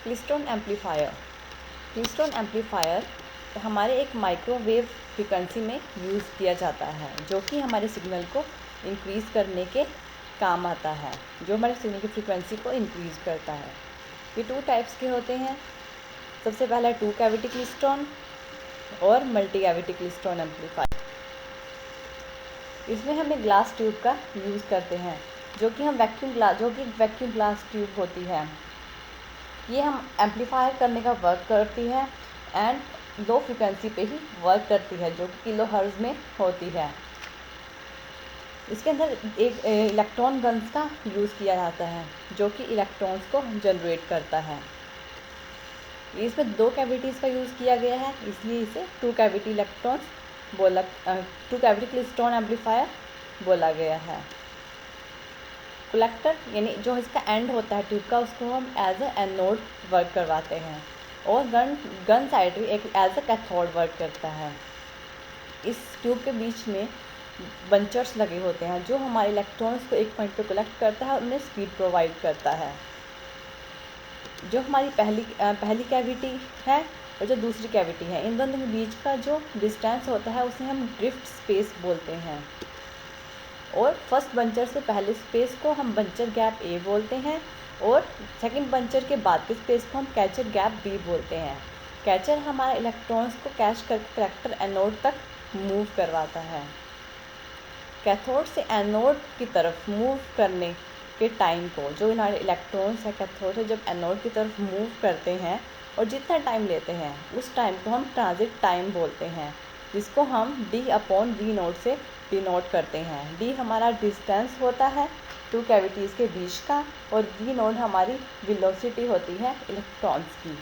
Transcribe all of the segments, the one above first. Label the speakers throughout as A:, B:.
A: Klystron amplifier. Klystron amplifier हमारे एक microwave frequency में यूज़ किया जाता है, जो कि हमारे सिग्नल को इंक्रीज़ करने के काम आता है, जो हमारे सिग्नल की फ्रिक्वेंसी को इंक्रीज़ करता है। ये 2 टाइप्स के होते हैं। सबसे पहला 2 कैविटी क्लेस्ट्रॉन और मल्टी कैविटी क्लेस्ट्रॉन एम्पलीफायर। इसमें हम एक ग्लास ट्यूब का यूज़ करते हैं, जो कि वैक्यूम ग्लास ट्यूब होती है। ये हम एम्पलीफायर करने का वर्क करती है एंड लो फ्रिक्वेंसी पे ही वर्क करती है, जो कि किलो हर्ट्ज़ में होती है। इसके अंदर एक इलेक्ट्रॉन गन्स का यूज़ किया जाता है, जो कि इलेक्ट्रॉन्स को जनरेट करता है। इसमें 2 कैविटीज़ का यूज़ किया गया है, इसलिए इसे 2 कैविटी क्लेस्ट्रॉन एम्पलीफायर बोला गया है। कलेक्टर यानी जो इसका एंड होता है ट्यूब का, उसको हम एज ए एनोड वर्क करवाते हैं, और गन साइड भी एक एज ए कैथोड वर्क करता है। इस ट्यूब के बीच में बंचर्स लगे होते हैं, जो हमारे इलेक्ट्रॉन्स को एक पॉइंट पे कलेक्ट करता है और उन्हें स्पीड प्रोवाइड करता है। जो हमारी पहली कैविटी है और जो दूसरी कैविटी है, इन दोनों के बीच का जो डिस्टेंस होता है उसे हम ड्रिफ्ट स्पेस बोलते हैं, और फर्स्ट बंचर से पहले स्पेस को हम बंचर गैप ए बोलते हैं, और सेकंड बंचर के बाद के स्पेस को हम कैचर गैप बी बोलते हैं। कैचर हमारे इलेक्ट्रॉन्स को कैच करके कलेक्टर एनोड तक मूव करवाता है। कैथोड से एनोड की तरफ मूव करने के टाइम को, जो हमारे इलेक्ट्रॉन्स है कैथोड से जब एनोड की तरफ मूव करते हैं और जितना टाइम लेते हैं, उस टाइम को हम ट्रांजिट टाइम बोलते हैं, जिसको हम d/v0 से डिनोट करते हैं। d हमारा डिस्टेंस होता है 2 कैविटीज़ के बीच का, और v0 हमारी वेलोसिटी होती है इलेक्ट्रॉन्स की।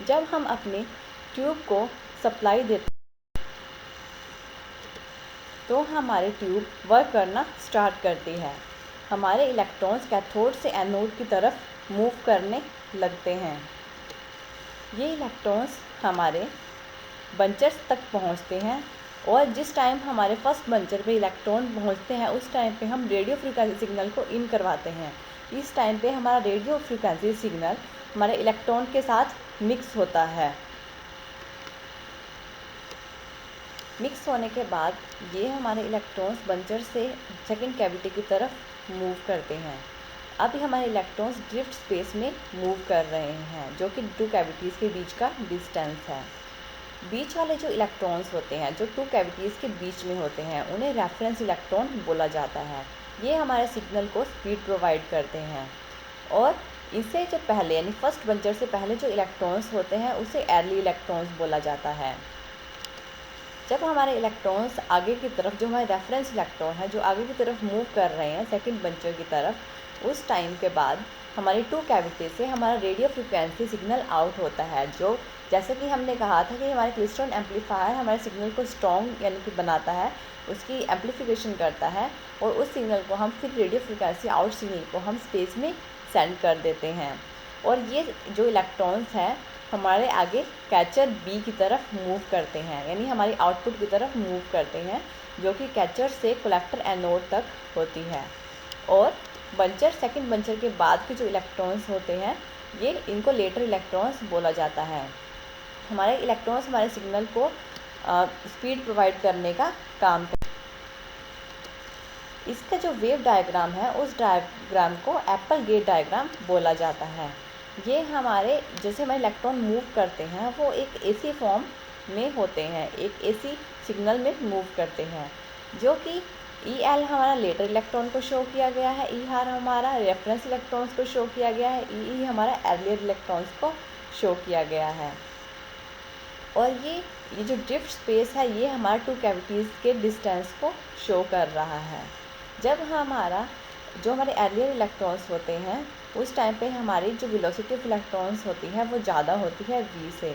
A: जब हम अपने ट्यूब को सप्लाई देते तो हमारे ट्यूब वर्क करना स्टार्ट करती है। हमारे इलेक्ट्रॉन्स कैथोड से एनोड की तरफ मूव करने लगते हैं। ये इलेक्ट्रॉन्स हमारे बंचर्स तक पहुंचते हैं, और जिस टाइम हमारे फर्स्ट बंचर पे इलेक्ट्रॉन पहुंचते हैं, उस टाइम पे हम रेडियो फ्रिक्वेंसी सिग्नल को इन करवाते हैं। इस टाइम पे हमारा रेडियो फ्रिक्वेंसी सिग्नल हमारे इलेक्ट्रॉन के साथ मिक्स होता है। मिक्स होने के बाद ये हमारे इलेक्ट्रॉन्स बंचर से सेकंड कैविटी की तरफ मूव करते हैं। अब हमारे इलेक्ट्रॉन्स ड्रिफ्ट स्पेस में मूव कर रहे हैं, जो कि 2 कैविटीज़ के बीच का डिस्टेंस है। बीच वाले जो इलेक्ट्रॉन्स होते हैं, जो 2 कैविटीज़ के बीच में होते हैं, उन्हें रेफरेंस इलेक्ट्रॉन बोला जाता है। ये हमारे सिग्नल को स्पीड प्रोवाइड करते हैं, और इससे जो पहले यानी फर्स्ट बंचर से पहले जो इलेक्ट्रॉन्स होते हैं, उसे अर्ली इलेक्ट्रॉन्स बोला जाता है। जब हमारे इलेक्ट्रॉन्स आगे की तरफ, जो हमारे रेफरेंस इलेक्ट्रॉन है जो आगे की तरफ मूव कर रहे हैं सेकंड बंचर की तरफ, उस टाइम के बाद हमारी 2 कैविटी से हमारा रेडियो फ्रिक्वेंसी सिग्नल आउट होता है, जो जैसे कि हमने कहा था कि हमारे क्लेस्ट्रॉन एम्पलीफायर हमारे सिग्नल को स्ट्रॉन्ग यानी कि बनाता है, उसकी एम्पलीफिकेशन करता है, और उस सिग्नल को हम फिर रेडियो फ्रिक्वेंसी आउट सिग्नल को हम स्पेस में सेंड कर देते हैं। और ये जो इलेक्ट्रॉन्स हैं हमारे आगे कैचर बी की तरफ मूव करते हैं, यानी हमारी आउटपुट की तरफ मूव करते हैं, जो कि कैचर से कलेक्टर एनोड तक होती है। और सेकंड बंचर के बाद के जो इलेक्ट्रॉन्स होते हैं, ये इनको लेटर इलेक्ट्रॉन्स बोला जाता है। हमारे इलेक्ट्रॉन्स हमारे सिग्नल को स्पीड प्रोवाइड करने का काम करते हैं। इसका जो वेव डायग्राम है, उस डायग्राम को एप्पल गेट डायग्राम बोला जाता है। ये हमारे जैसे हमारे इलेक्ट्रॉन मूव करते हैं, वो एक एसी फॉर्म में होते हैं, एक एसी सिग्नल में मूव करते हैं, जो कि EL हमारा लेटर इलेक्ट्रॉन को शो किया गया है, ER हमारा रेफरेंस इलेक्ट्रॉन्स को शो किया गया है, EE हमारा अर्लियर इलेक्ट्रॉन्स को शो किया गया है। और ये जो ड्रिफ्ट स्पेस है, ये हमारा 2 कैविटीज़ के डिस्टेंस को शो कर रहा है। जब जो हमारे अर्लियर इलेक्ट्रॉन्स होते हैं, उस टाइम पे हमारी जो वेलोसिटी ऑफ इलेक्ट्रॉन्स होती है वो ज़्यादा होती है v से,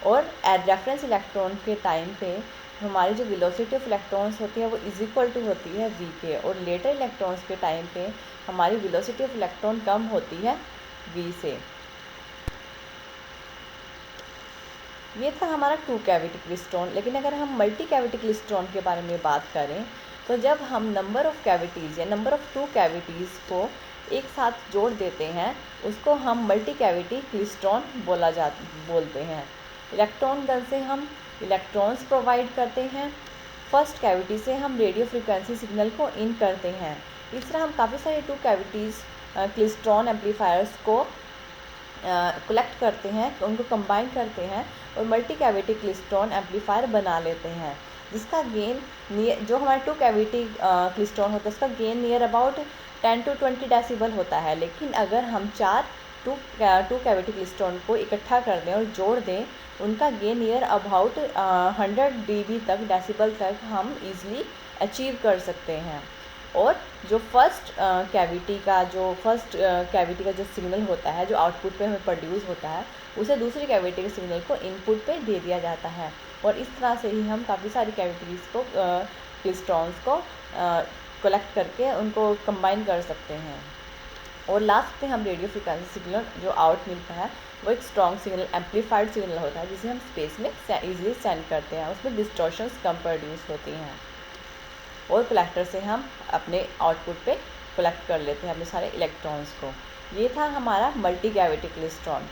A: और रेफरेंस इलेक्ट्रॉन के टाइम पे हमारी जो वेलोसिटी ऑफ इलेक्ट्रॉन्स होती है वो इज इक्वल टू होती है v के, और लेटर इलेक्ट्रॉन्स के टाइम पे हमारी वेलोसिटी ऑफ इलेक्ट्रॉन कम होती है v से। ये था हमारा 2 कैविटी क्लेस्ट्रॉन। लेकिन अगर हम मल्टी कैविटी क्लेस्ट्रॉन के बारे में बात करें, तो जब हम नंबर ऑफ़ कैविटीज़ या नंबर ऑफ़ 2 कैविटीज़ को एक साथ जोड़ देते हैं उसको हम मल्टी कैविटी क्लेस्ट्रॉन बोलते हैं। इलेक्ट्रॉन गन से हम इलेक्ट्रॉन्स प्रोवाइड करते हैं। फर्स्ट कैविटी से हम रेडियो फ्रिक्वेंसी सिग्नल को इन करते हैं। इस तरह हम काफ़ी सारे 2 कैविटीज़ क्लेस्ट्रॉन एम्पलीफायर्स को कलेक्ट करते हैं, उनको कंबाइन करते हैं और मल्टी कैविटी क्लेस्ट्रॉन एम्पलीफायर बना लेते हैं, जिसका गेन जो हमारे 2 कैविटी क्लेस्ट्रॉन होता है उसका gain near about 10 to 20 decibel होता है। लेकिन अगर हम 4 टू कैविटी क्लेस्ट्रॉन को इकट्ठा कर दें और जोड़ दें, उनका गेन नियर अबाउट 100 dB तक डेसिबल तक हम ईज़िली अचीव कर सकते हैं। और जो फर्स्ट कैविटी का जो सिग्नल होता है, जो आउटपुट पे हमें प्रोड्यूस होता है, उसे दूसरी कैविटी के सिग्नल को इनपुट पे दे दिया जाता है। और इस तरह से ही हम काफ़ी सारी कैविटीज़ को क्लेस्ट्रॉन्स को कलेक्ट करके उनको कंबाइन कर सकते हैं। और लास्ट पे हम रेडियो फ्रिक्वेंसी सिग्नल जो आउट मिलता है वो एक स्ट्रॉन्ग सिग्नल एम्पलीफाइड सिग्नल होता है, जिसे हम स्पेस में ईजिली सेंड करते हैं। उसमें डिस्टॉर्शंस कम प्रोड्यूस होती हैं और कलेक्टर से हम अपने आउटपुट पे कलेक्ट कर लेते हैं अपने सारे इलेक्ट्रॉन्स को। ये था हमारा मल्टी कैविटी क्लेस्ट्रॉन।